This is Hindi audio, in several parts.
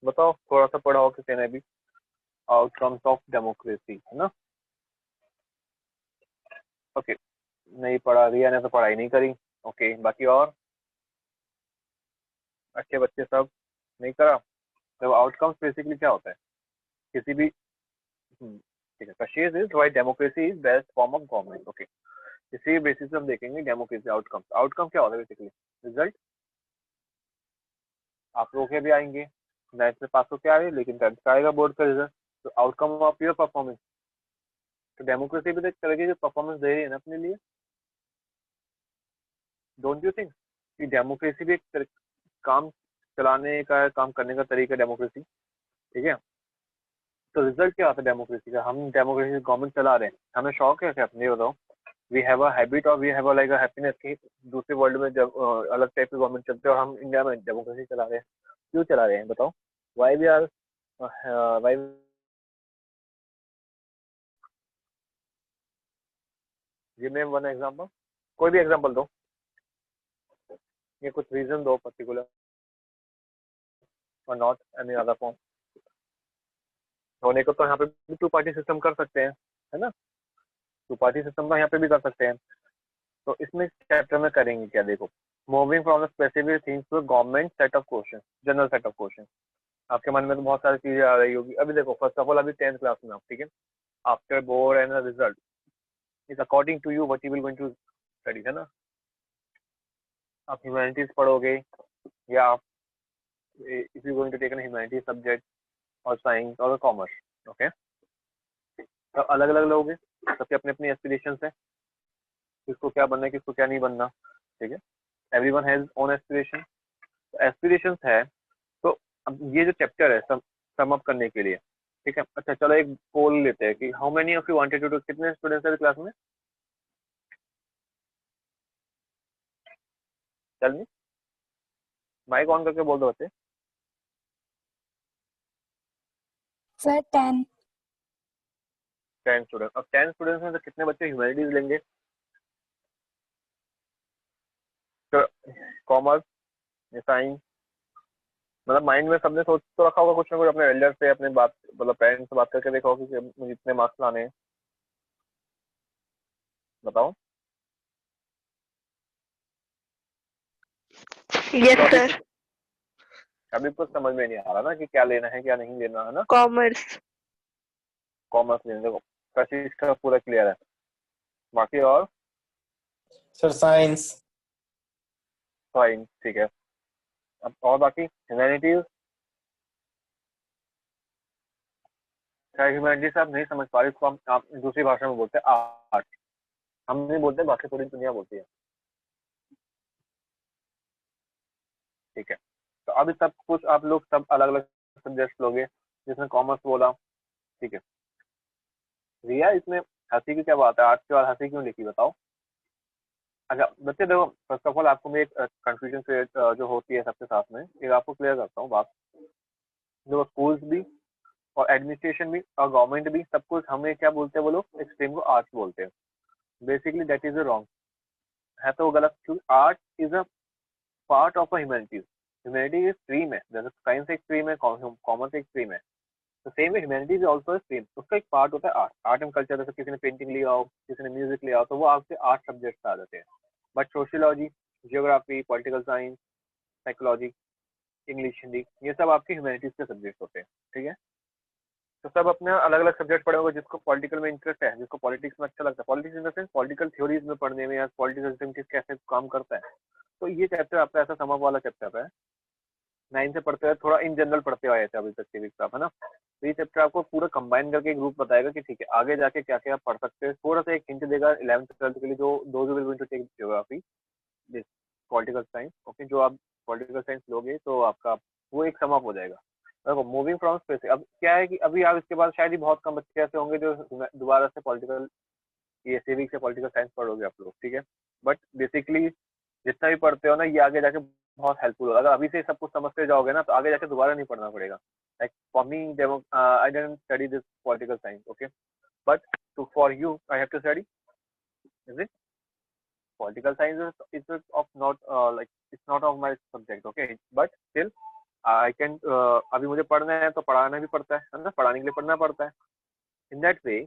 बताओ, थोड़ा सा पढ़ा हो किसी ने भी, आउटकम्स ऑफ डेमोक्रेसी, है ना? ओके, नहीं पढ़ा, रिया ने तो पढ़ाई नहीं करी। ओके, बाकी और अच्छे बच्चे सब नहीं करा। तो आउटकम्स बेसिकली क्या होता है किसी भी, ठीक है, कशिश is why democracy is best form of government. Okay, इसी बेसिस पे हम देखेंगे डेमोक्रेसी आउटकम्स। आउटकम क्या होता है बेसिकली? रिजल्ट। आप लोग के भी आएंगे, 9th में पास होके आए, लेकिन 10th का आएगा बोर्ड का रिजल्ट, तो आउटकम ऑफ योर परफॉर्मेंस। तो डेमोक्रेसी भी तो एक तरह की जो परफॉर्मेंस दे रही है ना अपने लिए, डोंट यू थिंक कि डेमोक्रेसी भी एक काम चलाने का, काम करने का तरीका डेमोक्रेसी, ठीक है? तो रिजल्ट क्या आता है डेमोक्रेसी का? हम डेमोक्रेसी गवर्नमेंट चला रहे हैं, हमें शौक है क्या? अपने बताओ। वी हैव अ हैबिट और we have a like a happiness कि दूसरे वर्ल्ड में जब अलग टाइप की गवर्नमेंट चलते हैं और हम इंडिया में डेमोक्रेसी चला रहे हैं। क्यों चला रहे हैं बताओ? Why we are, why? Give me one example, कोई भी एग्जांपल दो, ये कुछ रीजन दो पर्टिकुलर, और नॉट एनी अदर फॉर्म। होने को तो यहाँ पे भी टू पार्टी सिस्टम कर सकते हैं, है ना? टू पार्टी सिस्टम तो यहाँ पे भी कर सकते हैं। तो इसमें चैप्टर में करेंगे क्या, देखो, moving from the specific things to government set of question, general set of question. आपके मन में तो बहुत सारी चीजें आ रही होगी। अभी देखो, फर्स्ट ऑफ ऑल अभी 10th क्लास में आप, ठीक है? After board and result is according to you what you will going to study, है ना? आप ह्यूमैनिटीज पढ़ोगे, या आप if you going to take an humanities subject और साइंस और कॉमर्स, ओके? तो अलग अलग लोग हैं, सबके अपने अपने एस्पिरेशन है, किसको क्या बनना है, किसको क्या नहीं बनना, ठीक है? Everyone has own aspiration. Aspiration है, तो अब ये जो चैप्टर है सम अप करने के लिए, ठीक है? अच्छा चलो एक पोल लेते हैं कि how many of you wanted to do, कितने स्टूडेंट्स हैं क्लास में? चल मी, माइक ऑन करके बोल दो बच्चे। सर 10। 10 स्टूडेंट। अब 10 स्टूडेंट्स में से कितने बच्चे ह्यूमैनिटीज लेंगे? कॉमर्स या साइंस? मतलब माइंड में सबने सोच तो रखा होगा कुछ ना कुछ, अपने एल्डर से, अपने बात मतलब पेरेंट्स से बात करके देखा होगा कि मुझे इतने मार्क्स लाने हैं, बताओ। यस तो सर। अभी कुछ समझ में नहीं आ रहा ना कि क्या लेना है क्या नहीं लेना, है ना? कॉमर्स। कॉमर्स लेने, देखो कशिश का पूरा क्लियर है। बाकी और? Sir science. साइंस, ठीक है। अब और बाकी ह्यूमैनिटीज? शायद ह्यूमैनिटीज आप नहीं समझ पा रहे, इसको हम आप दूसरी भाषा में बोलते हैं आर्ट। हम नहीं बोलते, बाकी पूरी दुनिया बोलती है, ठीक है? तो अभी सब कुछ आप लोग सब अलग अलग सब्जेक्ट लोगे, जिसमें कॉमर्स बोला, ठीक है? रिया, इसमें हंसी की क्या बात है? आर्ट्स के बाद हंसी क्यों लिखी, बताओ? अच्छा बच्चे देखो, फर्स्ट ऑफ ऑल आपको मैं एक कंफ्यूजन से जो होती है सबके साथ में, एक आपको क्लियर करता हूँ बात। देखो, स्कूल्स भी और एडमिनिस्ट्रेशन भी और गवर्नमेंट भी सब कुछ हमें क्या बोलते हैं, वो लोग एक स्ट्रीम को आर्ट्स बोलते हैं। बेसिकली दैट इज रॉन्ग, है तो वो गलत, क्योंकि art is a part of a humanities. Humanity एक स्ट्रीम है, जैसे साइंस एक स्ट्रीम है, कॉमर्स एक स्ट्रीम है, तो सेम है ह्यूमैनिटीज इज ऑल्सो स्ट्रीम, उसका एक पार्ट होता है आर्ट। आर्ट एंड कल्चर, जैसे किसी ने पेंटिंग लिया हो, किसी ने म्यूजिक लिया हो, तो वो आपके आर्ट सब्जेक्ट आ जाते हैं। But sociology, geography, political science, psychology, English, Hindi, ये सब आपके ह्यूमैनिटीज के सब्जेक्ट होते हैं, ठीक है? तो सब अपने अलग अलग सब्जेक्ट पढ़े होंगे, जिसको पॉलिटिकल में इंटरेस्ट है, जिसको पॉलिटिक्स में अच्छा लगता है, politics in the sense political theories में पढ़ने में, या पॉलिटिकल सिस्टम कैसे काम करता है। तो ये चैप्टर आपका ऐसा सम अप वाला चैप्टर है। 9 से पढ़ते हुए थोड़ा इन जनरल पढ़ते हुए आए थे अभी तक के भी आप, है ना? तो ये चैप्टर आपको पूरा कंबाइन करके एक ग्रुप बताएगा कि ठीक है आगे जाके क्या क्या आप पढ़ सकते हैं, थोड़ा सा एक हिंट देगा 11th 12th के लिए, जो दो will going to take geography, this political science, okay? जो आप पॉलिटिकल साइंस लोगे तो आपका वो एक सम अप हो जाएगा। देखो, मूविंग फ्रॉम स्पेस, अब क्या है कि अभी आप इसके बाद शायद ही बहुत कम बच्चे ऐसे होंगे जो दोबारा से पॉलिटिकल, ये सिविक्स या पॉलिटिकल साइंस पढ़ोगे आप लोग, ठीक है? बट बेसिकली जितना भी पढ़ते हो ना, ये आगे जाके बहुत हेल्पफुल होगा। अगर अभी से सब कुछ समझते जाओगे ना, तो आगे जाके दोबारा नहीं पढ़ना पड़ेगा। Like for me, I didn't study this political science, okay? But to for you I have to study, is it? Political science is of not like it's not of my subject, okay? But still I can अभी मुझे पढ़ना है तो पढ़ाना भी पड़ता है ना, पढ़ाने के लिए पढ़ना पड़ता है। इन दैट वे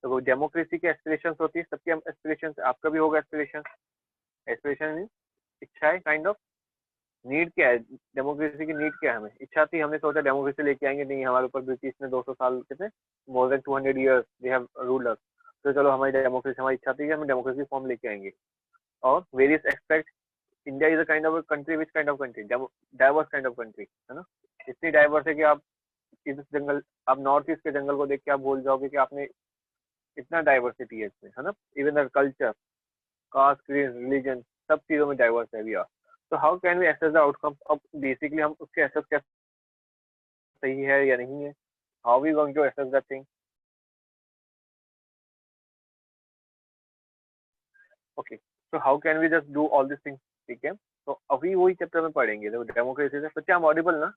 तो डेमोक्रेसी की एस्पिरेशंस होती है, सबकी एस्पिरेशंस, आपका भी होगा एस्पिरेशन। एस्पिरेशन मीन इच्छा है, काइंड ऑफ। नीड क्या है डेमोक्रेसी की? नीड क्या है? हमें इच्छा थी, हमने सोचा डेमोक्रेसी लेके आएंगे, नहीं हमारे ऊपर ब्रिटिश ने 200 साल, कितने, more than 200 years they have ruled us, तो चलो हमारी डेमोक्रेसी, हमारी इच्छा थी कि हम डेमोक्रेसी फॉर्म लेके आएंगे। और various expect, India is a kind of country, which kind of country, diverse kind of country, है ना। इतनी डाइवर्स है कि आप इस जंगल, आप नॉर्थ ईस्ट के जंगल को देख के आप भूल जाओगे कि आपने इतना डाइवर्सिटी है इसमें, है ना। Even the culture, caste, religion, सब चीजों में डाइवर्स है वी आर। तो how can we assess the outcome? अब बेसिकली हम उसके एसेस कैसे, सही है या नहीं है, how we going to assess that thing? Okay, so how can we just do all this things? ठीक है, तो अभी वही चैप्टर में पढ़ेंगे, देखो डेमोक्रेसी से। बच्चे हम ऑडिबल ना?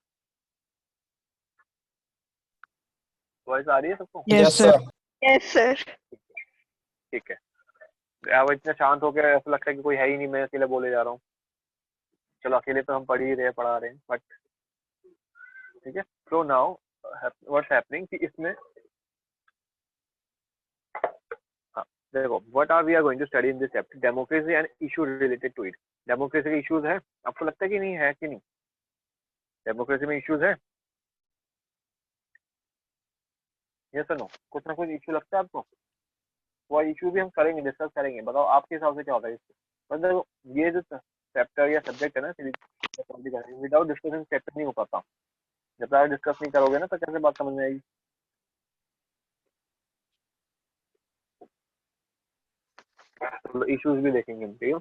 वॉइस आ रही है सबको? Yes, sir. Yes sir. ठीक है। अब इतना शांत हो गया, ऐसा लगता है कि कोई है ही नहीं, मैं अकेले बोले जा रहा हूँ। चलो अकेले तो हम पढ़ ही रहे, पढ़ा रहे हैं, बट ठीक है। सो नाउ व्हाट्स हैपनिंग कि इसमें, हाँ देखो, what are we are going to study in this chapter? Democracy and issue related to it. Democracy के इश्यूज है, आपको लगता है कि नहीं है, कि नहीं? डेमोक्रेसी में इश्यूज है, यस और नो? कुछ ना कुछ इशू लगता है आपको? वो इशू भी हम करेंगे, डिस्कस करेंगे। बताओ आपके हिसाब से क्या होता है इससे? मतलब ये जो चैप्टर या सब्जेक्ट है ना, विदाउट डिस्कशन चैप्टर नहीं हो पाता। जब तक डिस्कस नहीं करोगे ना, तो कैसे बात समझ में आएगी? इश्यूज भी देखेंगे हम, ठीक है।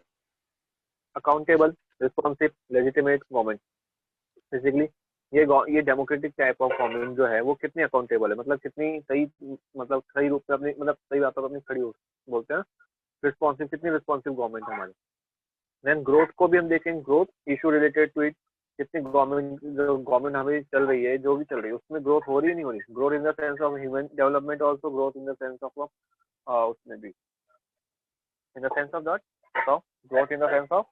Accountable, responsive, legitimate government. Basically ये डेमोक्रेटिक टाइप ऑफ गवर्नमेंट जो है वो कितनी अकाउंटेबल है, मतलब कितनी सही, मतलब सही रूप से अपनी, मतलब सही बातों पर अपनी खड़ी हो, बोलते हैं। रिस्पॉन्सिव, कितनी रिस्पॉन्सिव गवर्नमेंट है हमारी। देन ग्रोथ को भी हम देखेंगे, growth issue related to it. कितनी गवर्नमेंट, जो गवर्नमेंट हमें चल रही है, जो भी चल रही है, उसमें ग्रोथ हो रही है, नहीं हो रही? Growth in the sense of human development, also growth in the sense of उसमें भी, in the sense of that, बताओ, growth in the sense of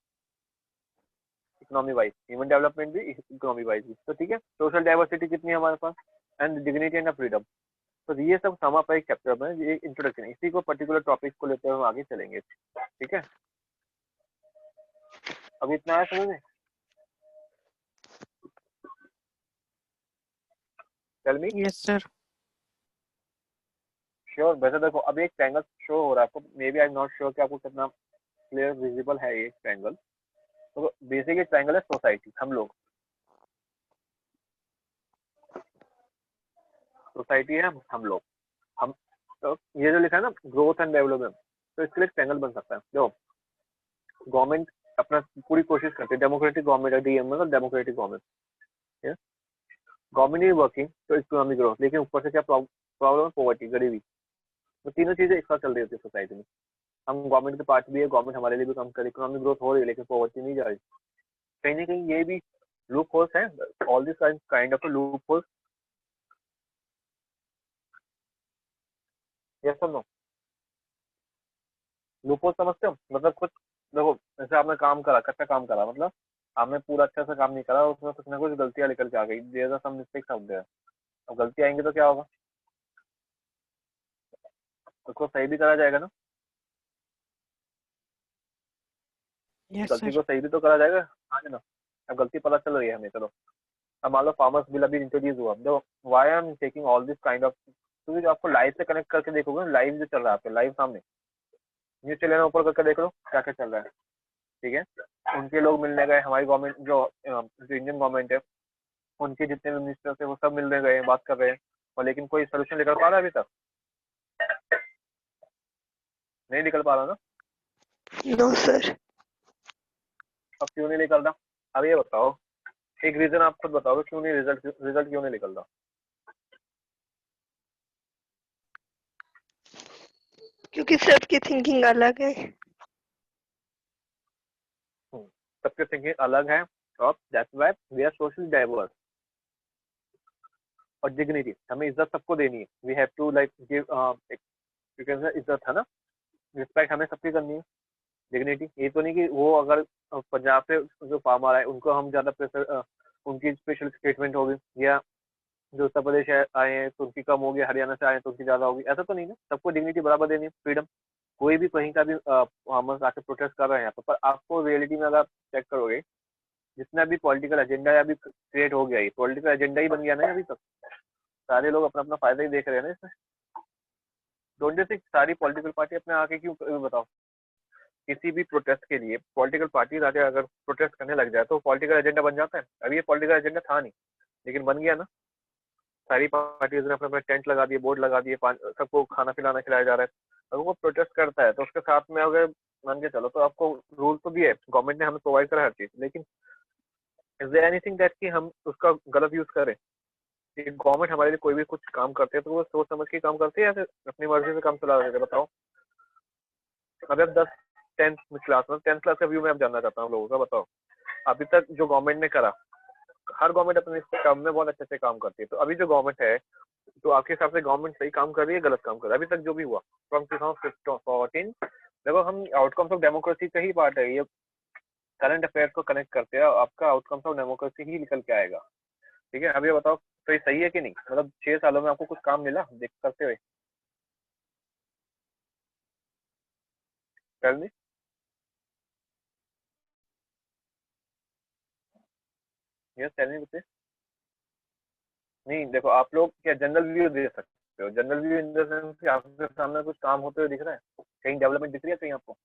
economy wise, human development भी, इकोनॉमी वाइज भी। तो ठीक है, सोशल डाइवर्सिटी कितनी है हमारे पास, एंड डिग्निटी एंड फ्रीडम। तो ये सब सम अप एक चैप्टर में, ये इंट्रोडक्शन, इसी को पर्टिकुलर टॉपिक को लेते हुए हम आगे चलेंगे, ठीक है। अभी इतना है समझ में? Tell me. Yes sir. Sure? वैसे देखो, अभी एक ट्रायंगल शो हो रहा है आपको, may be I am not sure कि आपको कितना क्लियर विजिबल है ये ट्रायंगल। तो बेसिकली ट्रायंगल है सोसाइटी, हम लोग, सोसाइटी है हम लोग, हम। तो ये जो लिखा है ना, ग्रोथ एंड डेवलपमेंट, तो इसके लिए ट्रायंगल बन सकता है। जो गवर्नमेंट अपना पूरी कोशिश करती है, डेमोक्रेटिक गवर्नमेंट है, डीएम मतलब democratic government, government is working तो इकोनॉमिक ग्रोथ, लेकिन ऊपर से क्या प्रॉब्लम है? पॉवर्टी, गरीबी। तो तीनों चीजें एक साथ चल रही होती है सोसाइटी में। हम गवर्नमेंट के पार्ट भी है, गवर्नमेंट हमारे लिए भी काम करे, इकोनॉमिक ग्रोथ हो रही है, लेकिन पॉवर्टी नहीं जा रही। कहीं ना कहीं ये भी लूप होल्स है, all this kind of loop holes, yes और नो? लूप होल्स समझते हो? मतलब कुछ, देखो जैसे आपने काम करा, कच्चा काम करा, मतलब आपने पूरा अच्छा से काम नहीं करा, उसमें कुछ ना कुछ गलतियां निकल के आ गई, there are some mistakes out there. अब गलती आएंगी तो क्या होगा? उसको सही भी करा जाएगा ना, यस गलती सर। को सही भी तो करा जाएगा, हाँ ना। अब गलती पता चल रही है हमें, चलो अब मान लो फार्मर्स बिल अभी इंट्रोड्यूस हुआ, जो why I am taking all this kind of, क्योंकि जो आपको लाइव से कनेक्ट करके देखोगे, लाइव जो चल रहा है आपके लाइव सामने, न्यूज चैनल ऊपर करके देख लो क्या क्या चल रहा है, ठीक है। उनके लोग मिलने गए, हमारी गवर्नमेंट जो इंडियन गवर्नमेंट है, उनके जितने भी मिनिस्टर थे वो सब मिलने गए, बात कर रहे हैं, और लेकिन कोई सोल्यूशन निकल पा रहा है? अभी तक नहीं निकल पा रहा ना। No sir. अब क्यों नहीं निकल रहा? अब ये बताओ, एक रीजन आप खुद बताओ, क्यों नहीं रिजल्ट क्यों नहीं निकल रहा? क्योंकि सबकी थिंकिंग अलग है। सबके थिंकिंग अलग है, और that's why we are socially diverse. और डिग्निटी, हमें इज्जत सबको देनी है, we have to like give, you can say इज्जत, है ना, रिस्पेक्ट हमें सबकी करनी है। डिग्निटी, ये तो नहीं कि वो अगर पंजाब से जो फार्मर है उनको हम ज्यादा प्रेफर उनकी स्पेशल ट्रीटमेंट होगी, या जो उत्तर प्रदेश आए हैं तो उनकी कम होगी, हरियाणा से आए हैं तो उनकी ज्यादा होगी, ऐसा तो नहीं ना। सबको डिग्निटी बराबर देनी है, फ्रीडम। कोई भी कहीं का भी फार्मर्स आके प्रोटेस्ट कर रहे हैं यहाँ पर आपको रियलिटी में अगर चेक करोगे, जितना भी पॉलिटिकल एजेंडा अभी क्रिएट हो गया, ये पॉलिटिकल एजेंडा ही बन गया ना अभी तक। सारे लोग अपना अपना फायदा ही देख रहे हैं ना इसमें। डोंट यू थिंक सारी पॉलिटिकल पार्टी अपने आके क्यों, बताओ। किसी भी प्रोटेस्ट के लिए पॉलिटिकल पार्टी आके अगर प्रोटेस्ट करने लग जाए तो पॉलिटिकल एजेंडा बन जाता है। अभी ये पॉलिटिकल एजेंडा था नहीं, लेकिन बन गया ना। सारी पार्टीज ने अपने अपने टेंट लगा दिए, बोर्ड लगा दिए, सबको खाना पिलाना खिलाया जा रहा है। अगर वो प्रोटेस्ट करता है तो उसके साथ में अगर मान के चलो तो आपको रूल तो दिए, गवर्नमेंट ने हमें प्रोवाइड करा हर चीज, लेकिन इज देयर एनीथिंग दैट कि हम उसका गलत यूज करें? गवर्नमेंट हमारे लिए कोई भी कुछ काम करते हैं तो वो सोच समझ के काम करते हैं या फिर अपनी मर्जी से काम चला देते हैं? बताओ। अगर 10th क्लास में 10th क्लास का व्यू मैं अब जानना चाहता हूँ लोगों का। बताओ अभी तक जो गवर्नमेंट ने करा, हर गवर्नमेंट अपने काम में बहुत अच्छे से काम करती है, तो अभी जो गवर्नमेंट है तो आपके हिसाब से गवर्नमेंट सही काम कर रही है, गलत काम कर रही है? अभी तक जो भी हुआ फ्रॉम 2014, देखो हम आउटकम्स ऑफ डेमोक्रेसी का ही पार्ट है ये। करंट अफेयर्स को कनेक्ट करते हैं, आपका आउटकम्स ऑफ डेमोक्रेसी ही निकल के आएगा। ठीक है, अभी ये बताओ तो ये सही है कि नहीं? मतलब 6 सालों में आपको कुछ काम मिला देख करते हुए? Tell me. Yes, tell me बताइए। नहीं देखो, आप लोग क्या जनरल व्यू दे सकते हो? General view in the sense कि आपके सामने कुछ काम होते हुए दिख रहा है, कहीं डेवलपमेंट दिख रही है कहीं आपको?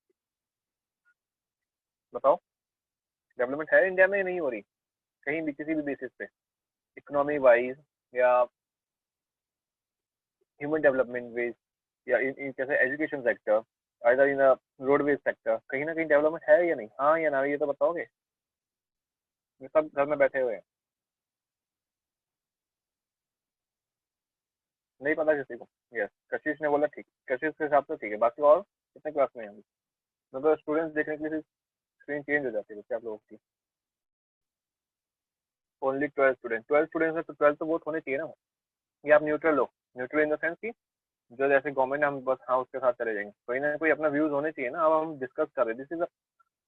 बताओ, डेवलपमेंट है इंडिया में नहीं हो रही कहीं भी किसी भी बेसिस पे, इकोनॉमी वाइज या ह्यूमन डेवलपमेंट वेज, या इन जैसे education sector, either in roadways sector, कहीं ना कहीं डेवलपमेंट है या नहीं? हाँ या ना, ये तो बताओगे। ये सब घर में बैठे हुए हैं, नहीं पता किसी को। यस, कशिश ने बोला ठीक, कशिश के हिसाब से ठीक है। बाकी और कितने क्लास में हैं अभी? मतलब स्टूडेंट्स देखने के लिए स्क्रीन चेंज हो जाती है बच्चे आप लोगों की। ओनली 12 स्टूडेंट, 12 स्टूडेंट्स है तो 12 तो वोट होने चाहिए ना। ये आप न्यूट्रल हो, न्यूट्रल इन द सेंस की जो जैसे गवर्नमेंट हम बस हाँ उसके साथ चले जाएंगे, कोई ना कोई अपना व्यूज होने चाहिए ना। अब हम डिस्कस कर रहे हैं, दिस इज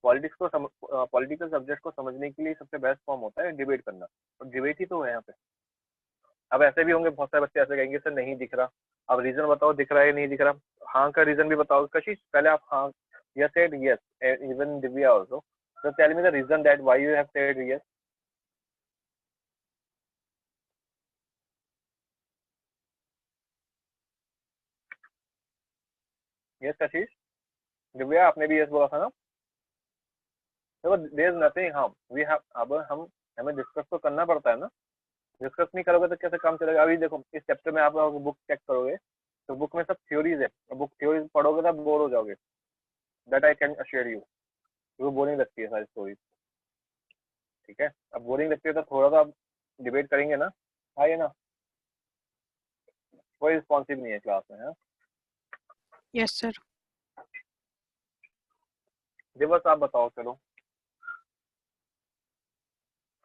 पॉलिटिक्स को, पॉलिटिकल सब्जेक्ट को समझने के लिए सबसे बेस्ट फॉर्म होता है डिबेट करना, और डिबेट ही तो है यहाँ पे। अब ऐसे भी होंगे बहुत सारे बच्चे ऐसे कहेंगे सर नहीं दिख रहा, अब रीजन बताओ दिख रहा है नहीं दिख रहा। हाँ का रीजन भी बताओ कशिश, पहले आप हाँ, yes said yes, even Divya also, so tell me the reason that why you have said yes. Yes कशिश, दिव्या आपने भी यस बोला था ना। देखो देयर इज नथिंग, हम वी हैव, अब हम हमें डिस्कस तो करना पड़ता है ना। डिस्कस नहीं करोगे तो कैसे काम चलेगा? अभी देखो इस चैप्टर में आप बुक चेक करोगे तो बुक में सब थ्योरीज है, बुक थ्योरीज पढ़ोगे तो बोर हो जाओगे, that I can assure you. वो बोरिंग लगती है सारी स्टोरीज। ठीक है, अब बोरिंग लगती है तो थोड़ा सा आप डिबेट करेंगे ना, हाँ ये ना। कोई रिस्पॉन्सिव नहीं है क्लास में, है यस सर। दिवस आप बताओ। चलो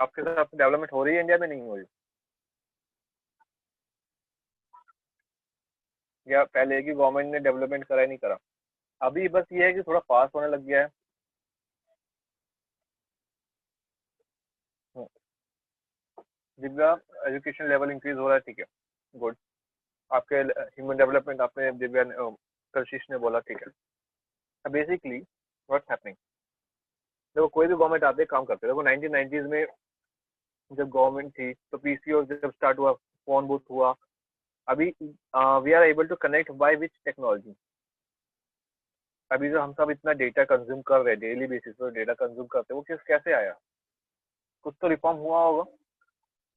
आपके साथ डेवलपमेंट हो रही है इंडिया में, नहीं हो रही? या पहले की गवर्नमेंट ने डेवलपमेंट करा ही नहीं करा? अभी बस ये है कि थोड़ा फास्ट होने लग गया है। दिव्या एजुकेशन लेवल इंक्रीज हो रहा है, ठीक है, गुड। आपके ह्यूमन डेवलपमेंट आपने दिव्या कशिश ने बोला, ठीक है। बेसिकली व्हाट्स हैपनिंग, देखो कोई भी गवर्नमेंट आते काम करते, देखो 1990s में जब गवर्नमेंट थी तो पीसीओ जब स्टार्ट हुआ, फोन बूथ हुआ। अभी we are able to connect by which technology? अभी जो हम सब इतना डेटा कंज्यूम कर रहे हैं डेली बेसिस पर, डेटा कंज्यूम करते हैं, वो कैसे आया? कुछ तो रिफॉर्म हुआ होगा,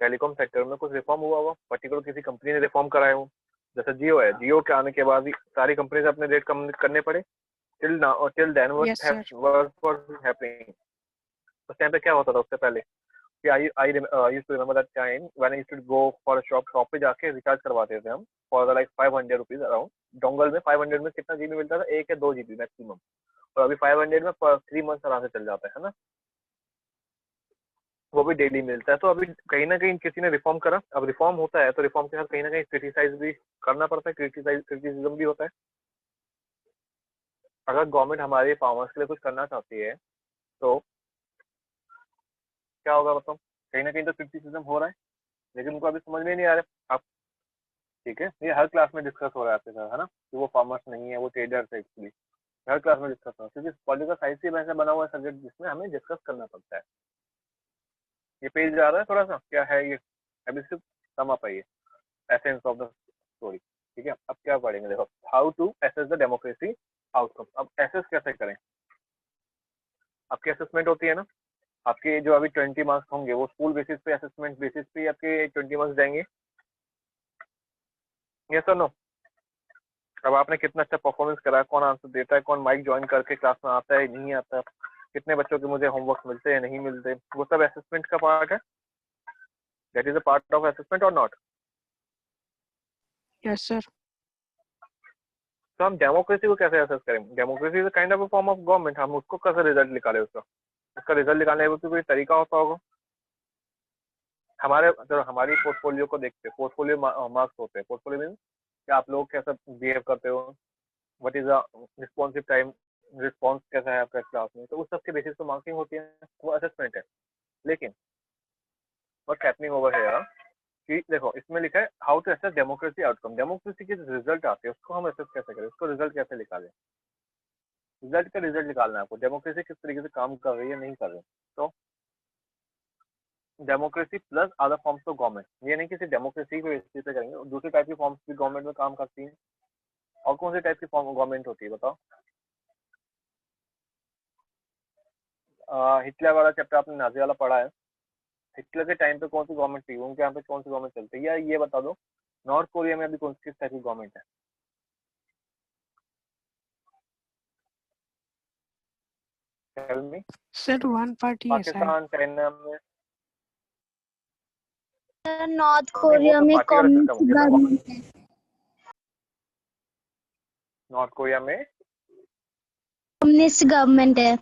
टेलीकॉम सेक्टर में कुछ रिफॉर्म हुआ होगा, पर्टिकुलर किसी कंपनी ने रिफॉर्म कराए हो। जैसे जियो है, जियो के आने के बाद ही सारी कंपनी से अपने रेट कम करने पड़े। Till now, till then Yes, sir. What was happening? उस टाइम पे क्या होता था उससे पहले कि I used to remember that time when I used to go for a shop पे जाके रिचार्ज करवाते थे हम for like 500 rupees around. Dongle में 500 में कितना जीबी मिलता था? 1 या 2 जीबी मैक्सिमम। और अभी 500 में पर 3 मंथ आराम से चल जाता है ना, वो भी डेली मिलता है। तो अभी कहीं ना कहीं किसी ने रिफॉर्म करा, अब रिफॉर्म होता है तो रिफॉर्म के साथ कहीं ना कहीं क्रिटिसाइज भी करना पड़ता है, क्रिटिसिज्म भी होता है। अगर गवर्नमेंट हमारे फार्मर्स के लिए कुछ करना चाहती है तो क्या होगा बताओ? कहीं ना कहीं तो क्रिटिसिज्म हो रहा है, लेकिन उनको अभी समझ में नहीं आ रहा आप। ठीक है, ये हर क्लास में डिस्कस हो रहा है आपके साथ, है ना, कि वो फार्मर्स नहीं है, वो ट्रेडर्स है एक्चुअली। हर क्लास में डिस्कस हो रहा है, क्योंकि पॉलिटिकल साइंस ही ऐसा बना हुआ है सब्जेक्ट जिसमें हमें डिस्कस करना पड़ता है। ये पेज आ रहा है थोड़ा सा, क्या है ये, अभी सिर्फ सम अप है ये, एसेंस ऑफ द स्टोरी। ठीक है, अब क्या पढ़ेंगे, देखो, how to assess the democracy outcome. अब एसेस कैसे करें, आपकी असेसमेंट होती है ना, आपके जो अभी 20 मार्क्स होंगे वो स्कूल बेसिस पे, असेसमेंट बेसिस पे आपके 20 मार्क्स जाएंगे, यस और नो। अब आपने कितना अच्छा परफॉर्मेंस करा है, कौन आंसर देता है, कौन माइक ज्वाइन करके क्लास में आता है नहीं आता, कितने बच्चों के मुझे होमवर्क मिलते हैं नहीं मिलते, वो सब असेसमेंट का पार्ट है। That is a part of assessment और नॉट। Yes, sir. तो हम डेमोक्रेसी को कैसे असेस करें, democracy is kind of a form of government, हम उसको कैसे रिजल्ट निकाले, उसका रिजल्ट निकालने का कोई तरीका होता होगा। हमारे चलो हमारी पोर्टफोलियो को देखते हैं, पोर्टफोलियो मार्क्स होते हैं, पोर्टफोलियो मीन कि आप लोग कैसा बिहेव करते हो, what is a responsive time, response कैसा है आपका क्लास में, तो उस सब के बेसिस पे मार्किंग होती है, वो असेसमेंट है। लेकिन व्हाट्स हैपनिंग ओवर हियर कि देखो इसमें लिखा है how to assess democracy outcome, democracy के रिजल्ट आते हैं उसको हम असेस कैसे करें, उसको रिजल्ट कैसे निकालें, रिजल्ट का रिजल्ट निकालना है आपको, डेमोक्रेसी किस तरीके से काम कर रही है नहीं कर रही। तो democracy plus other forms of government, ये नहीं कि सिर्फ डेमोक्रेसी को इस चीज से करेंगे, दूसरी टाइप की फॉर्म्स भी गवर्नमेंट में काम करती हैं। और कौन सी टाइप की फॉर्म गवर्नमेंट होती है बताओ। हिटलर वाला चैप्टर आपने नाजी वाला पढ़ा है, हिटलर के टाइम पे कौन सी गवर्नमेंट थी, उनके यहाँ पे कौन सी गवर्नमेंट चलती है, या ये बता दो नॉर्थ कोरिया में अभी कौन किस टाइप की गवर्नमेंट है। Tell me. Sir, one party है शायद. पाकिस्तान, चाइना में नॉर्थ नहीं, वो कोरिया तो में पार्टी वाला सिस्टम हो कम्युनिस्ट गया देखो। गवर्नमेंट है। नॉर्थ कोरिया में कम्युनिस्ट गवर्नमेंट है।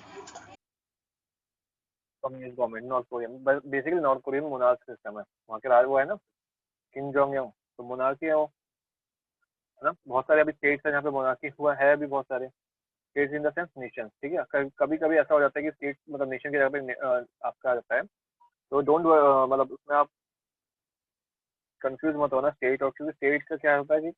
कम्युनिस्ट गवर्नमेंट, नॉर्थ कोरिया में बेसिकली नॉर्थ कोरिया में मोनार्क सिस्टम है, वहाँ के राज वो है ना किम जोंग यंग, तो मोनार्की है वो, है ना। बहुत सारे अभी स्टेट्स है जहाँ पे मोनार्की हुआ है, अभी बहुत सारे states in the sense nation. ठीक है, कभी कभी ऐसा हो जाता है कि स्टेट मतलब नेशन की जगह पे आपका आ जाता है, तो डोंट मतलब उसमें आप कंफ्यूज मत होना स्टेट और, क्योंकि स्टेट का क्या होता है कि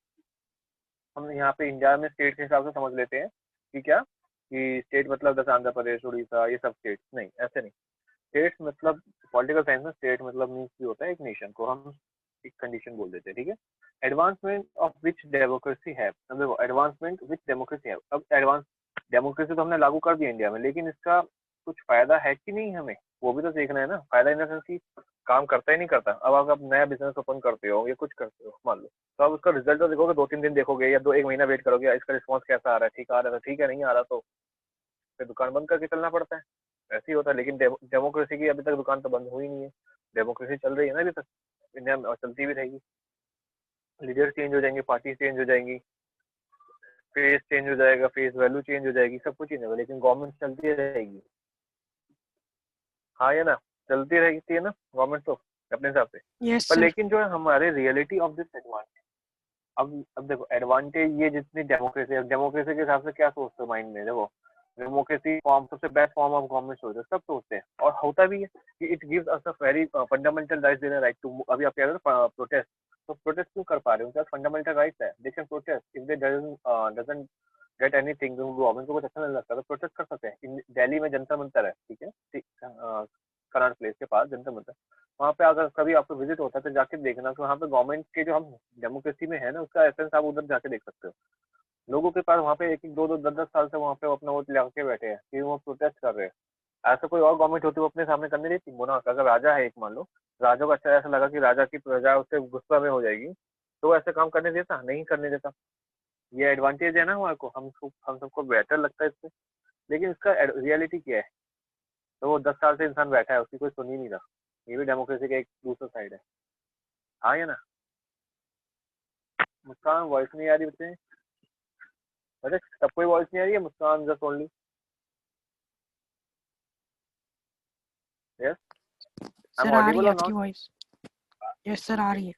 हम यहाँ पे इंडिया में स्टेट के हिसाब से समझ लेते हैं कि क्या, कि स्टेट मतलब जैसे आंध्र प्रदेश, उड़ीसा, ये सब स्टेट नहीं, ऐसे नहीं। स्टेट मतलब पॉलिटिकल साइंस में स्टेट मतलब मीन्स भी होता है एक नेशन को हम एक कंडीशन बोल देते हैं। ठीक है, एडवांसमेंट ऑफ विच डेमोक्रेसी है, अब देखो एडवांसमेंट विच डेमोक्रेसी है। अब एडवांस डेमोक्रेसी तो हमने लागू कर दिया इंडिया में, लेकिन इसका कुछ फायदा है कि नहीं हमें, वो भी तो देखना है ना। फायदा इन द सेंस की काम करता ही नहीं करता। अब अगर आप नया बिजनेस ओपन करते हो या कुछ करते हो मान लो, तो आप उसका रिजल्ट तो देखोगे, 2-3 दिन देखोगे या 1 महीना वेट करोगे, इसका रिस्पॉन्स कैसा आ रहा है, ठीक आ रहा है, ठीक है, नहीं आ रहा तो फिर दुकान बंद करके चलना पड़ता है, ऐसे ही होता है। लेकिन डेमोक्रेसी की अभी तक दुकान तो बंद हुई नहीं है, डेमोक्रेसी चल रही है ना अभी तक इंडिया में, और चलती भी रहेगी। लीडर चेंज हो जाएंगे, पार्टी चेंज हो जाएंगी, फेस चेंज हो जाएगा, फेस वैल्यू चेंज हो जाएगी, सब कुछ चेंज होगा, लेकिन गवर्नमेंट चलती रहेगी। हाँ या ना, चलती रहती है ना गवर्नमेंट तो अपने हिसाब से। Yes, पर sir. लेकिन जो है हमारे रियलिटी ऑफ दिस एडवांटेज, अब देखो एडवांटेज ये जितनी डेमोक्रेसी है, डेमोक्रेसी के हिसाब से क्या सोचते हो माइंड में, देखो डेमोक्रेसी फॉर्म सबसे बेस्ट फॉर्म ऑफ गवर्नमेंट सोचते हैं, सब सोचते हैं और होता भी है कि it gives us a very fundamental right, देना राइट टू। अभी आप कह रहे हो प्रोटेस्ट, तो प्रोटेस्ट क्यों कर पा रहे हो, उनके पास फंडामेंटल राइट है, they can protest. If they doesn't get anything, government को कुछ अच्छा नहीं लगता तो प्रोटेस्ट कर सकते हैं। दिल्ली में जंतर मंतर है, ठीक है, कनाट प्लेस के पास जंतर मंतर, वहाँ पे अगर कभी आपको विजिट होता है तो जाके देखना कि वहाँ पे गवर्नमेंट के जो हम डेमोक्रेसी में है ना उसका एसेंस आप उधर जाके देख सकते हो। लोगों के पास वहाँ पे 1-1, 2-2, 10-10 साल से वहाँ पे अपना वोट लगा के बैठे हैं कि वो प्रोटेस्ट कर रहे हैं। ऐसा कोई और गवर्नमेंट होती वो अपने सामने करने देती मोनार्क, अगर राजा है एक मान लो, राजा को अच्छा ऐसा लगा कि राजा की प्रजा उससे गुस्सा में हो जाएगी, तो वो ऐसे काम करने देता नहीं, करने देता। ये एडवांटेज है ना हमारे को, हम सबको बेटर लगता है इससे, लेकिन इसका रियलिटी क्या है। तो वो 10 साल से इंसान बैठा है, उसकी कोई सुन ही नहीं रहा, ये भी डेमोक्रेसी का एक दूसरा साइड है। हाँ या ना। मुस्कान वॉइस नहीं आ रही बच्चे, अरे सबको वॉइस नहीं आ रही है, मुस्कान जस्ट ओनली। यस, आई Sir, एम आ रही ऑडिबल है और आपकी नॉट। voice. Yes, sir, आ रही है.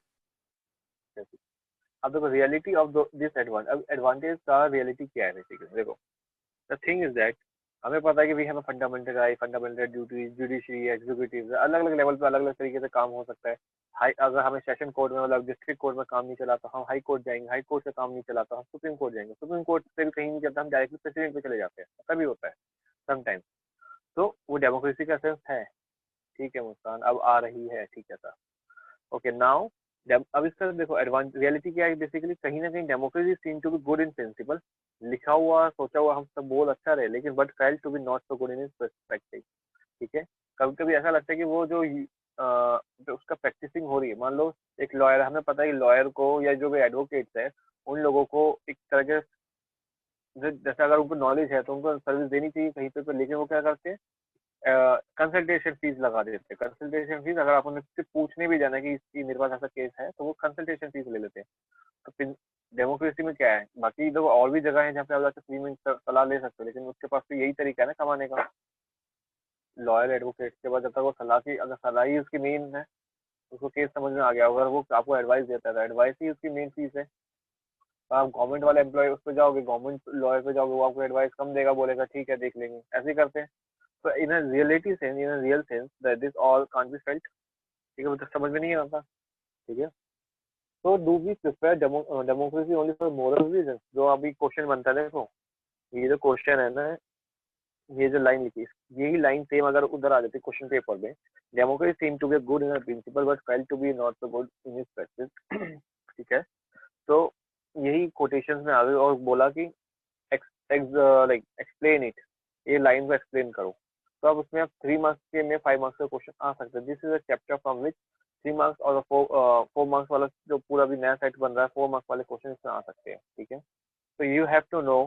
अब देखो रियलिटी ऑफ दिस एडवांटेज, अब एडवांटेज का रियलिटी क्या है बेसिकली, देखो द थिंग इज दैट हमें पता है कि भाई हमें fundamental right, fundamental duty, judiciary, executive, अलग अलग लेवल पे अलग अलग तरीके से काम हो सकता है। हाई, अगर हमें सेशन कोर्ट में मतलब डिस्ट्रिक्ट कोर्ट में काम नहीं चला तो हम हाई कोर्ट जाएंगे, हाई कोर्ट से काम नहीं चला तो हम सुप्रीम कोर्ट जाएंगे, सुप्रीम कोर्ट से भी कहीं नहीं चलता हम डायरेक्टली प्रेसिडेंट पे चले जाते हैं, तभी होता है समटाइम्स। तो वो डेमोक्रेसी का सेंस है। ठीक है मुस्कान, अब आ रही है, ठीक है सर। ओके नाउ, अब इसका देखो एडवांस रियलिटी क्या है, बेसिकली कहीं ना कहीं democracy seem to be good in principle, लिखा हुआ सोचा हुआ हम सब बोल अच्छा रहे, लेकिन but fail to be not so good in is perspective. ठीक है, कभी कभी ऐसा लगता है कि वो जो उसका प्रैक्टिसिंग हो रही है, मान लो एक लॉयर, हमें पता है कि लॉयर को या जो भी एडवोकेट्स है उन लोगों को एक तरह के जैसे अगर उनको नॉलेज है तो उनको सर्विस देनी चाहिए कहीं पे, लेकिन वो क्या करते हैं, कंसल्टेशन फीस लगा देते हैं। कंसल्टेशन फीस, अगर आप उन्हें पूछने भी जाना कि इसकी मेरे पास ऐसा केस है तो वो कंसल्टेशन फीस ले लेते हैं। तो फिर डेमोक्रेसी में क्या है, बाकी देखो और भी जगह है जहाँ पे आप जाकर फ्री में सलाह ले सकते हो, लेकिन उसके पास तो यही तरीका है ना कमाने का। लॉयर एडवोकेट के बाद जब तक वो सलाह की, अगर सलाह ही उसकी मेन है, उसको केस समझ में आ गया, अगर वो आपको एडवाइस देता है तो एडवाइस ही उसकी मेन फीस है। तो आप गवर्नमेंट वाले एम्प्लॉय उस पर जाओगे, गवर्नमेंट लॉयर पे जाओगे, वो आपको एडवाइस कम देगा, बोलेगा ठीक है देख लेंगे, ऐसे ही करते हैं। तो in a reality sense, in a real sense that this all can't be felt. ठीक है, मतलब समझ में नहीं आता। ठीक है, तो do we prefer democracy only for moral reason? जो अभी क्वेश्चन बनता है, देखो ये जो क्वेश्चन है ना, ये जो लाइन लिखी, यही लाइन सेम अगर उधर आ जाती क्वेश्चन पेपर में, democracy seem to be good in principle but fail to be not so good in practice. ठीक है, तो यही कोटेशन में आ गई और बोला कि लाइक एक्सप्लेन इट, ये लाइन को एक्सप्लेन करो। तो अब उसमें आप 3 मार्क्स के में 5 मार्क्स का क्वेश्चन आ सकता है। This is a chapter from which 3 marks और 4 मार्क्स वाला जो पूरा भी नया सेट बन रहा है, 4 मार्क्स वाले क्वेश्चन इसमें आ सकते हैं। ठीक है, so you have to know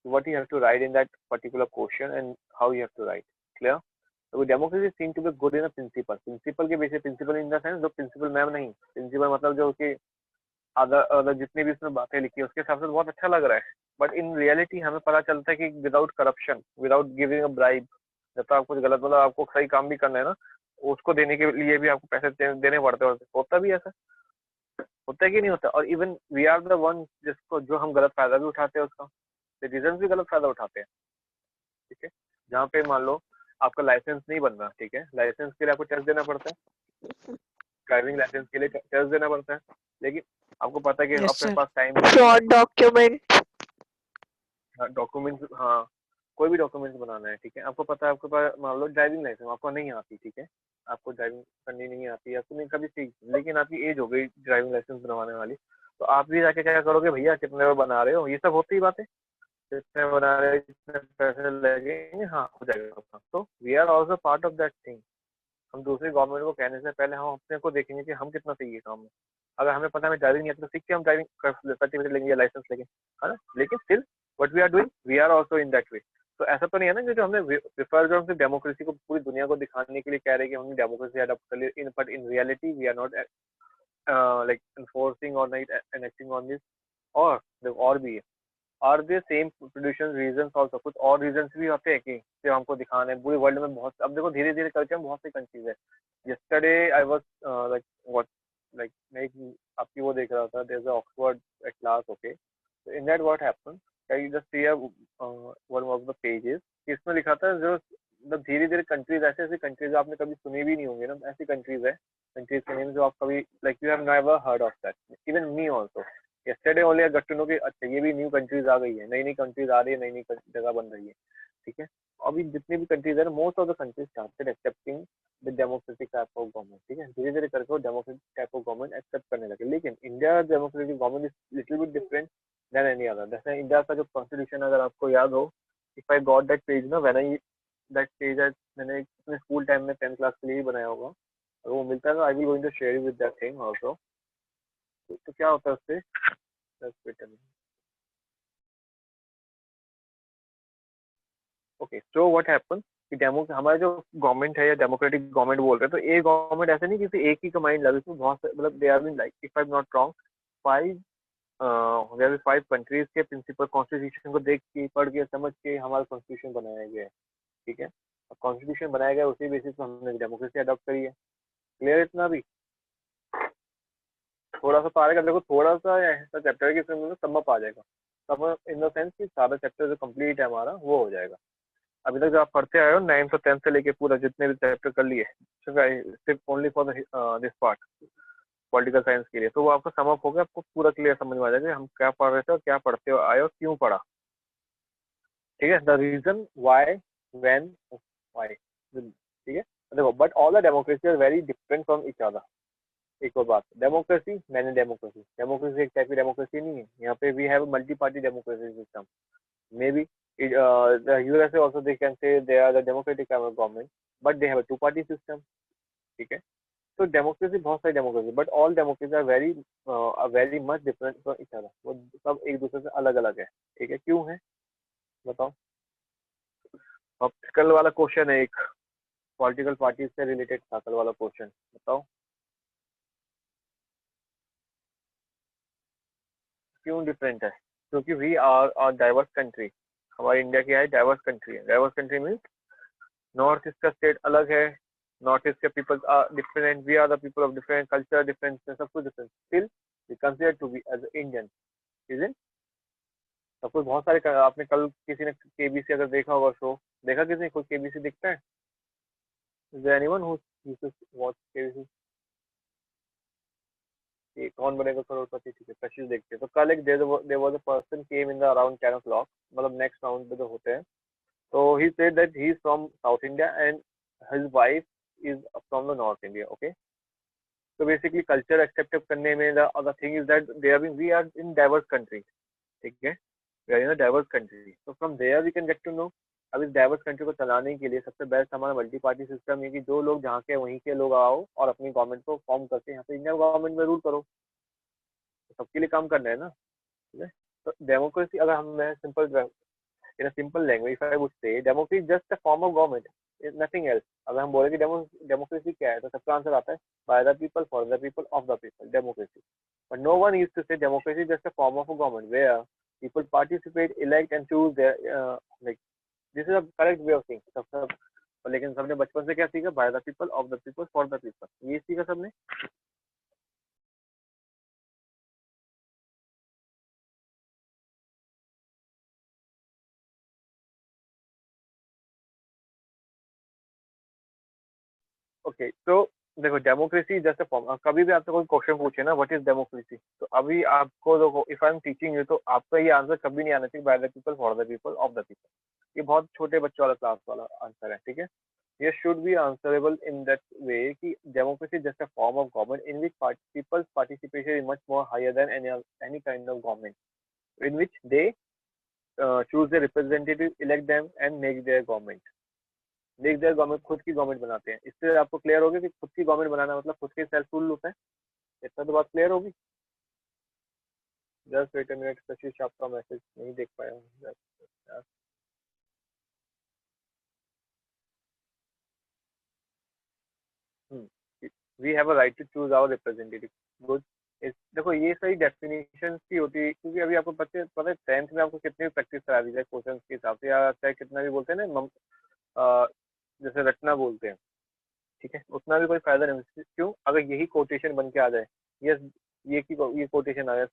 what you have to write in that particular question and how you have to write. Clear? So democracy seem to be good in a principle. Principle के basis, principle in the sense जो principal मैम नहीं, principle मतलब जो कि अदर जितनी भी इसमें बातें लिखी है उसके हिसाब से बहुत अच्छा लग रहा है, बट इन रियलिटी हमें पता चलता है कि without corruption, without giving a bribe, जब तक आप कुछ गलत मतलब आपको सही काम भी करना है ना, उसको देने के लिए भी आपको पैसे देने पड़ते हैं। होता भी ऐसा होता है कि नहीं होता? और even we are the one जिसको जो हम गलत फायदा भी उठाते हैं उसका, सिटीजन भी गलत फायदा उठाते हैं। ठीक है, जहाँ पे मान लो आपका लाइसेंस नहीं बन रहा, ठीक है, लाइसेंस के लिए आपको टेस्ट देना पड़ता है, ड्राइविंग लाइसेंस के लिए टेस्ट देना पड़ता है, लेकिन आपको पता है कि Yes, अपने sir. पास टाइम फ्रॉड डॉक्यूमेंट। डॉक्यूमेंट्स, हाँ कोई भी डॉक्यूमेंट्स बनाना है, ठीक है, आपको पता है आपके पास मान लो ड्राइविंग लाइसेंस आपको नहीं आती, ठीक है, आपको ड्राइविंग करनी नहीं आती, आपको नहीं कभी सीख, लेकिन आपकी एज हो गई ड्राइविंग लाइसेंस बनवाने वाली, तो आप भी जाके क्या करोगे, भैया कितने में बना रहे हो, ये सब होती ही बातें, कितने बना रहे हो, कितने पैसे लगेंगे, हाँ हो जाएगा आपका। तो we are also part of that thing. हम दूसरी गवर्नमेंट को कहने से पहले हम अपने को देखेंगे कि हम कितना सही है काम में। अगर हमें पता है हमें ड्राइविंग नहीं आती तो सीख के हम ड्राइविंग सर्टिफिकेट लेंगे या लाइसेंस लेंगे, है ना, लेकिन still what we are doing, we are also in that way. तो ऐसा तो नहीं है ना कि जो हमने प्रिफर, जो हम सिर्फ डेमोक्रेसी को पूरी दुनिया को दिखाने के लिए कह रहे हैं कि हमने डेमोक्रेसी अडॉप्ट कर ली, but in reality we are not like enforcing और नाइट एनेक्टिंग ऑन दिस। और भी है, are they same production reason also, कुछ और रीजन भी होते हैं कि जो हमको दिखाने पूरे वर्ल्ड में बहुत, अब देखो धीरे धीरे करके हम बहुत सी कंट्रीज है। yesterday I was like what like मैं आपकी वो देख रहा था, there's a Oxford at class, okay, so in that what happened, I just see a one of the pages, इसमें लिखा था जो मतलब धीरे धीरे कंट्रीज, ऐसे ऐसी कंट्रीज आपने कभी सुनी भी नहीं होंगे ना, ऐसी कंट्रीज है, कंट्रीज के नेम जो आप कभी like you have never heard of that, even me also yesterday only I got to know कि अच्छा ये भी न्यू कंट्रीज आ गई है, नई नई कंट्रीज आ रही है, नई नई जगह बन रही है। ठीक है, अभी जितनी भी कंट्रीज है ना, most of the countries started accepting the democratic type of government. ठीक है, धीरे धीरे करके वो democratic type of government accept करने लगे, लेकिन India democratic government is little bit different than any other. जैसे इंडिया का जो कॉन्स्टिट्यूशन, अगर आपको याद हो, if I got that page ना, व्हेन आई दैट पेज मैंने अपने स्कूल टाइम में 10th क्लास के लिए ही बनाया होगा, अगर वो मिलता है तो I will going to share with that thing also. तो क्या होता है उससे, ओके, सो व्हाट हैपन कि डेमो हमारा जो गवर्नमेंट है या डेमोक्रेटिक गवर्नमेंट बोल रहे हैं, तो ये गवर्नमेंट ऐसे नहीं किसी एक ही का माइंड लगा, इसमें बहुत मतलब they are been like if I am not wrong 5 there 5 countries के प्रिंसिपल कॉन्स्टिट्यूशन को देख के, पढ़ के, समझ के हमारा कॉन्स्टिट्यूशन बनाया गया है। ठीक है, कॉन्स्टिट्यूशन बनाया गया उसी बेसिस पर हमने डेमोक्रेसी अडॉप्ट करी है। क्लियर इतना भी? थोड़ा सा तो आएगा, देखो थोड़ा सा ऐसा चैप्टर है कि इसमें मतलब सब आ जाएगा, सब इन द सेंस कि सारा चैप्टर जो कंप्लीट है हमारा वो हो जाएगा। अभी तक जो आप पढ़ते आए हो 9th और 10th से लेके पूरा जितने भी चैप्टर कर लिए सिर्फ only for this part political science के लिए, तो वो आपका सम अप हो गया, आपको पूरा क्लियर समझ में आ जाएगा हम क्या पढ़ रहे थे और क्या पढ़ते हो आए और क्यों पढ़ा। ठीक है, the reason why when why, ठीक है। देखो but all the democracy are very different from each other. एक और बात, डेमोक्रेसी मैंने डेमोक्रेसी एक टाइप की डेमोक्रेसी नहीं है। यहाँ पे we have multi party democracy system. Maybe the USA also they can say they are the democratic government, but they have a two party system। ठीक है, तो डेमोक्रेसी बहुत सारी democracy, but all democracy are very much different from each other. वो सब एक दूसरे से अलग अलग है। ठीक है, क्यों है बताओ। अब कल वाला क्वेश्चन है एक पॉलिटिकल पार्टी से रिलेटेड था, कल वाला क्वेश्चन बताओ क्यों डिफरेंट है। क्योंकि वी आर डाइवर्स कंट्री, हमारी इंडिया क्या है, डाइवर्स कंट्री है। Diverse country means north east का स्टेट अलग है, नॉर्थ ईस्ट के people are different, we are the people of different culture, different सब कुछ different, still we consider to be as Indian, isn't. सब कुछ बहुत सारे आपने कल किसी ने केबीसी अगर देखा होगा शो, देखा किसी ने कोई केबीसी दिखता है? Is there anyone who used to watch KBC? ये कौन बनेगा करोड़पति, ठीक है कशिश देखते हैं। तो कल एक there was a person came in the around 10 o'clock, मतलब नेक्स्ट राउंड पे जो होते हैं, तो he said that he is from South India and his wife is from the North India. Okay, तो बेसिकली कल्चर एक्सेप्ट करने में the other thing is that they are we are in diverse country. ठीक है, we are in a diverse country, तो from there we can get to know. अब इस डाइवर्स कंट्री को चलाने के लिए सबसे बेस्ट हमारा मल्टी पार्टी सिस्टम है कि जो लोग जहाँ के वहीं के लोग आओ और अपनी गवर्नमेंट को फॉर्म करके यहाँ पे इंडियन गवर्नमेंट में रूल करो, तो सबके लिए काम करना है ना। ठीक है, तो डेमोक्रेसी अगर हम मैं simple in a simple language, if I would say democracy is just a form of government, is nothing else। अगर हम बोले कि डेमोक्रेसी क्या है, तो सबका आंसर आता है by the people, for the people, of the people, democracy। But no one used to say democracy is just a form of a government where people participate, elect and choose their like this is a correct way of thinking। सब लेकिन सबने बचपन से क्या सीखा? by the people, of the people, for the people, ये सीखा सबने। ओके, तो देखो डेमोक्रेसी जैसे फॉर्म, कभी भी आपसे कोई क्वेश्चन पूछे ना व्हाट इज डेमोक्रेसी, तो अभी आपको देखो if I am teaching you, तो आपका ये आंसर कभी नहीं आना चाहिए by the people, for the people, of the people. ये बहुत छोटे बच्चों वाला क्लास वाला आंसर है। ठीक है, ये should be answerable in that way कि democracy just a form of government in which people's participation is much more higher than any kind of government, in which they choose their representative, elect them and make their government। देख देर गवर्नमेंट खुद की गवर्नमेंट बनाते हैं। इससे आपको क्लियर होगा कि खुद की गवर्नमेंट बनाना मतलब खुद के सेल्फ रूल होता है। इतना तो बात क्लियर होगी। जस्ट वेट अ मिनट, कशिश आपका मैसेज नहीं देख पाया हूँ। We have a right to choose our representative. Good. देखो ये सही डेफिनेशन की होती है, क्योंकि अभी आपको पता है 10th में आपको कितनी प्रैक्टिस करा दी जाए क्वेश्चन के हिसाब से, या चाहे कितना भी बोलते हैं ना जैसे रटना बोलते हैं, ठीक है, उतना भी कोई फायदा नहीं। क्यों? अगर यही कोटेशन बन के आ जाए, यस ये कोटेशन आ जाए,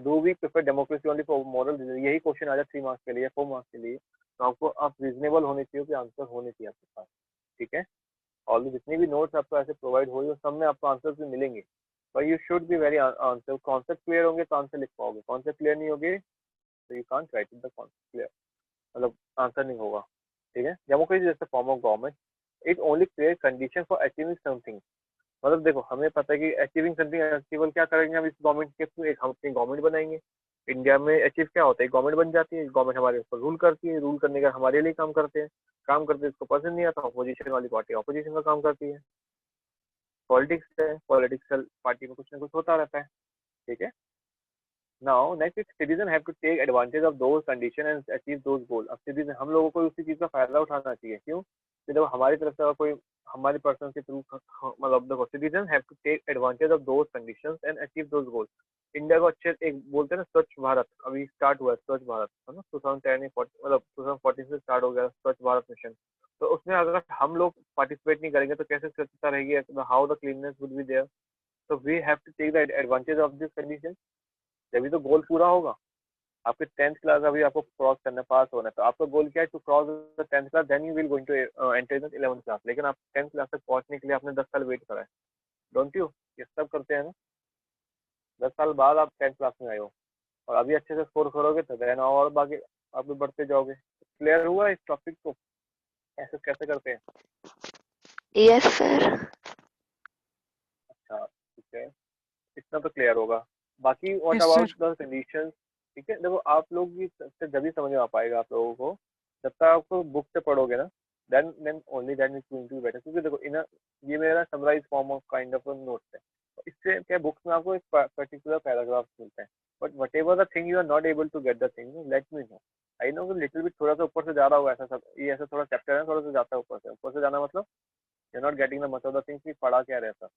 do we prefer democracy only for moral reason, यही क्वेश्चन आ जाए 3 मार्क्स के लिए, 4 मार्क्स के लिए, तो आपको आप रीजनेबल होने चाहिए कि आंसर होने चाहिए आपके पास। ठीक है, और जितनी भी नोट्स आपको ऐसे प्रोवाइड हो रही है सब में आपको आंसर भी मिलेंगे, पर you should be very answer. Concept clear होंगे तो आंसर लिख पाओगे, कॉन्सेप्ट क्लियर नहीं होगे तो you can't right the concept clear, मतलब आंसर नहीं होगा। ठीक है, डेमोक्रेसी जैसे form of government, it only create condition for achieving something. मतलब देखो हमें पता है कि अचीविंग समथिंग, अचीवल क्या करेंगे हम इस गवर्नमेंट के थ्रू, एक हम अपनी गवर्नमेंट बनाएंगे। इंडिया में अचीव क्या होता है? गवर्नमेंट बन जाती है, गवर्नमेंट हमारे ऊपर रूल करती है, रूल करने का हमारे लिए काम करते हैं, काम करते इसको पसंद नहीं आता, अपोजिशन वाली पार्टी अपोजिशन का काम करती है। पॉलिटिक्स है, पॉलिटिकल पार्टी में कुछ ना कुछ होता रहता है। ठीक है, now next, citizen have to take advantage of those condition and achieve those goal. अब सिटीजन हम लोगों को उसी चीज का फायदा उठाना चाहिए। क्यों? कि जब हमारी तरफ से कोई हमारे पर्सन के थ्रू, मतलब देखो citizen have to take advantage of those conditions and achieve those goal. India को अच्छे एक बोलते हैं ना स्वच्छ भारत, अभी स्टार्ट हुआ है स्वच्छ भारत, है ना, 2010 मतलब 2014 से स्टार्ट हो गया स्वच्छ भारत मिशन। तो उसमें अगर हम लोग पार्टिसिपेट नहीं करेंगे तो कैसे स्वच्छता रहेगी, how the cleanliness would be there. तो we have to take the advantage of this condition, तभी तो गोल पूरा होगा। आपके 10th क्लास अभी आपको क्रॉस करना, पास होना है, तो आपका गोल क्या है? To cross the 10th class, then you will going to enter the 11th class. लेकिन आप 10th क्लास तक पहुंचने के लिए आपने 10 साल वेट करा है, डोंट यू? ये सब करते हैं ना, 10 साल बाद आप 10th क्लास में आए हो, और अभी अच्छे से स्कोर करोगे तो देन और बाकी आप भी बढ़ते जाओगे। क्लियर हुआ इस टॉपिक को, ऐसे कैसे करते हैं? Yes sir. अच्छा ठीक है, इतना तो क्लियर होगा। बाकी what Yes, about sir. The conditions? ठीक है, देखो आप लोग भी सबसे जब भी समझ में आ पाएगा आप लोगों को जब तक आपको बुक से पढ़ोगे ना, then only that is going to be better. क्योंकि देखो इन ये मेरा summarise form of kind of notes है, तो इससे क्या बुक्स में आपको एक पर्टिकुलर पैराग्राफ मिलता है, but whatever the thing you are not able to get the thing, let me know. I know कि लिटिल बिट थोड़ा सा ऊपर से जा रहा होगा, ऐसा सब ये ऐसा थोड़ा चैप्टर है, थोड़ा सा जाता है ऊपर से जाना मतलब you not getting the much of the things कि पढ़ा क्या रहता,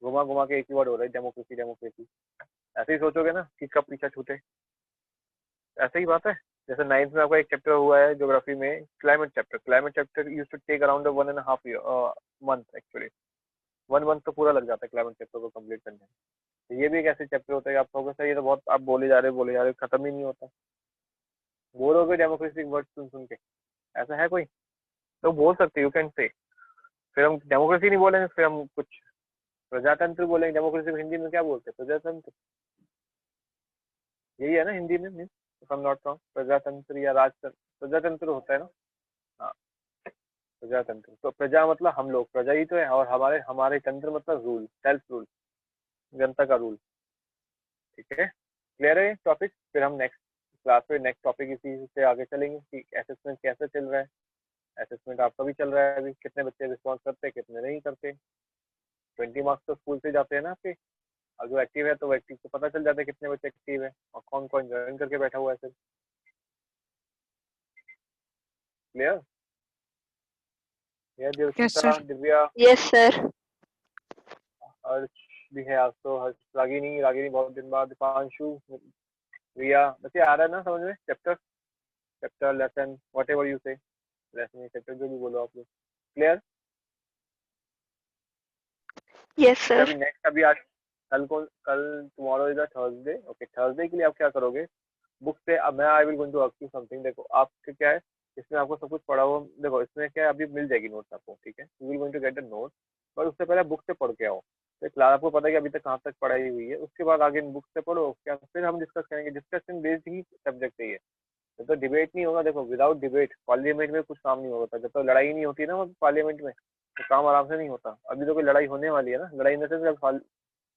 घुमा घुमा के एक ही वर्ड हो रहा है, डेमोक्रेसी डेमोक्रेसी। ऐसे ही सोचोगे ना कि कब पीछा छूटे, ऐसे ही बात है। जैसे 9th में आपका एक चैप्टर हुआ है ज्योग्राफी में, climate chapter used to take around 1.5 month actually, 1 month तो पूरा लग जाता है क्लाइमेट चैप्टर को कंप्लीट करने में। तो ये भी एक ऐसे चैप्टर होता है आप कहोगे सर ये तो बहुत आप बोले जा रहे हो, खत्म ही नहीं होता, बोर हो गए डेमोक्रेसी वर्ड सुन सुन के, ऐसा है कोई? तो बोल सकते यू कैन से, फिर हम डेमोक्रेसी नहीं बोलेंगे, फिर हम कुछ प्रजातंत्र बोलेंगे। डेमोक्रेसी को हिंदी में क्या बोलते हैं? प्रजातंत्र, यही है ना हिंदी में, mean if I am not wrong, प्रजातंत्र या राजतंत्र, प्रजातंत्र होता है ना। हाँ प्रजातंत्र, तो प्रजा मतलब हम लोग, प्रजा ही तो है, और हमारे हमारे तंत्र मतलब रूल, सेल्फ रूल, जनता का रूल। ठीक है, क्लियर है टॉपिक? फिर हम नेक्स्ट क्लास में नेक्स्ट टॉपिक इसी से आगे चलेंगे कि असेसमेंट कैसे चल रहा है। असेसमेंट आपका भी चल रहा है अभी, कितने बच्चे रिस्पॉन्स करते हैं, कितने नहीं करते। 20 मार्क्स तो स्कूल से जाते हैं ना आपके, और जो एक्टिव है तो वो एक्टिव को पता चल जाता है कितने बच्चे एक्टिव है और कौन कौन ज्वाइन करके बैठा हुआ है। फिर clear? Yes, sir. Divya yes sir. Harsh भी है आज तो, हर्ष, रागिनी रागिनी बहुत दिन बाद, दीपांशु, रिया, बच्चे आ रहा है ना समझ में? Chapter lesson whatever you say, lesson chapter जो भी बोलो आप लोग। क्लियर? यस तो सर। अभी नेक्स्ट अभी आज कल tomorrow is a Thursday, okay Thursday के लिए आप क्या करोगे? बुक से अब मैं I will going to ask you something. देखो आपके क्या है, इसमें आपको सब कुछ पढ़ा हुआ, देखो इसमें क्या है अभी मिल जाएगी नोट्स आपको, ठीक है, you will going to get the note, पर उससे पहले बुक से पढ़ के आओ। तो क्लास आपको पता है कि अभी तक कहाँ तक पढ़ाई हुई है, उसके बाद आगे बुक से पढ़ो, क्या फिर हम डिस्कस करेंगे। डिस्कशन बेस्ड ही सब्जेक्ट है ये, जब तक डिबेट नहीं होगा, देखो विदाउट डिबेट पार्लियामेंट में कुछ काम नहीं होता, जब तक लड़ाई नहीं होती ना वो पार्लियामेंट में, तो काम आराम से नहीं होता। अभी तो कोई लड़ाई होने वाली है ना, लड़ाई में से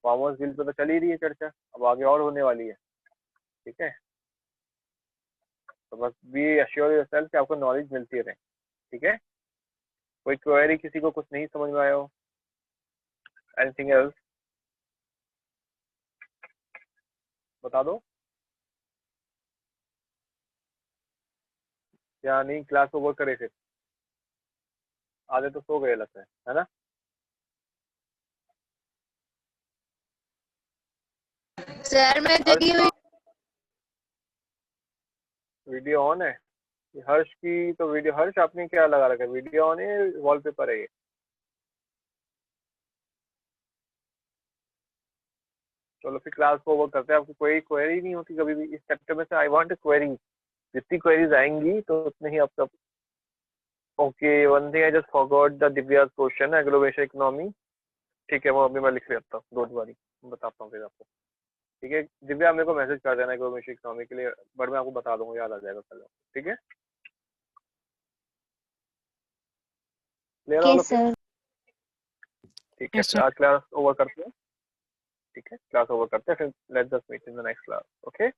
फार्मर्स बिल पे तो चल ही रही है चर्चा, अब आगे और होने वाली है। ठीक है, तो बस बी अश्योर योरसेल्फ कि आपको नॉलेज मिलती रहे। ठीक है, कोई क्वेरी किसी को कुछ नहीं समझ में आया हो, एनीथिंग एल्स बता दो, या नहीं क्लास ओवर करे फिर? आधे तो सो गए लगता है ना? सर मैं जगी हुई। वीडियो ऑन है? हर्ष की तो वीडियो, हर्ष आपने क्या लगा रखा है, वीडियो ऑन है वॉलपेपर है ये? चलो फिर क्लास को ओवर करते हैं। आपकी कोई क्वेरी नहीं होती कभी भी इस चैप्टर में से? आई वांट क्वेरी, जितनी क्वेरीज आएंगी तो उतने ही आपका। Okay, one thing I just forgot the Divya's question, agglomeration economy. ठीक है, वो अभी मैं लिख लेता हूँ, डोंट वरी, बताता हूँ फिर आपको। ठीक है दिव्या, मेरे को मैसेज कर देना एग्लोमेशन इकोनॉमी के लिए, बट मैं आपको बता दूंगा, याद आ जाएगा कल। ठीक है, clear all okay of you? Sir. ठीक है, Yes, फिर sir. आज क्लास ओवर करते हैं। ठीक है, क्लास ओवर करते हैं, फिर let's just meet in the next class. Okay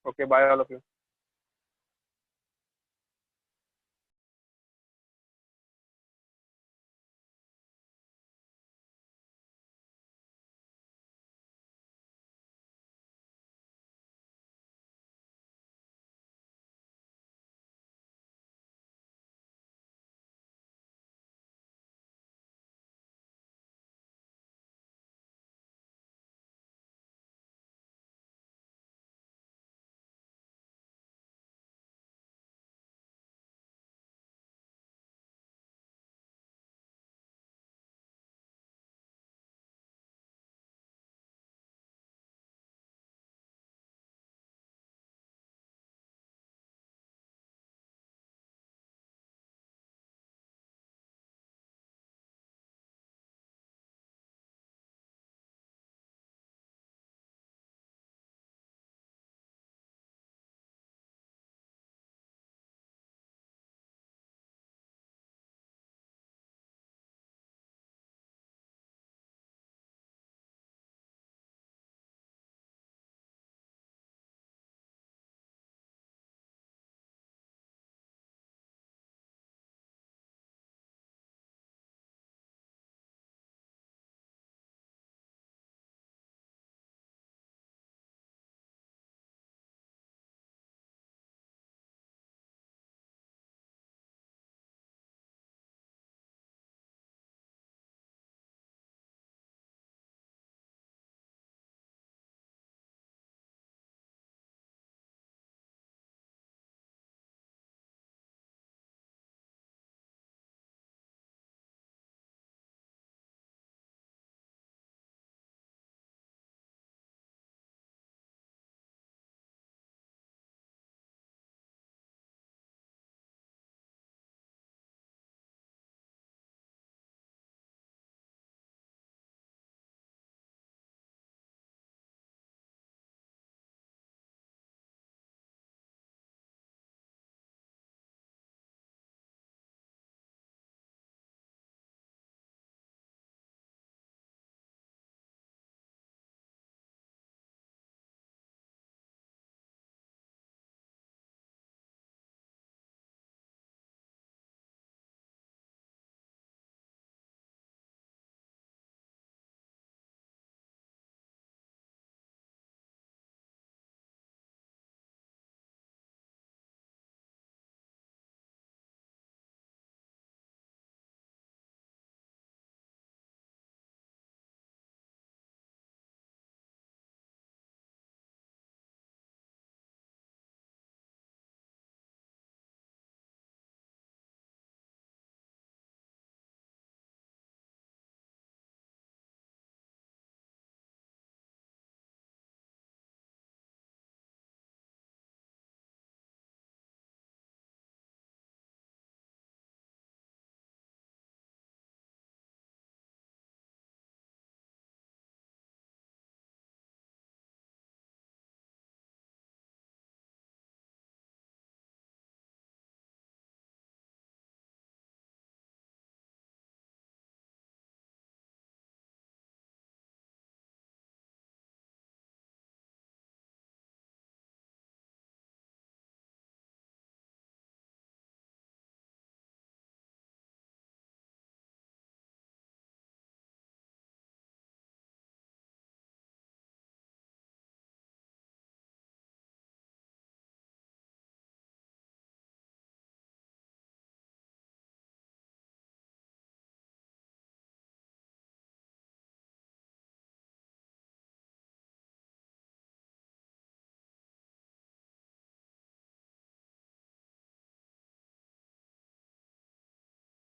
okay, bye all of you.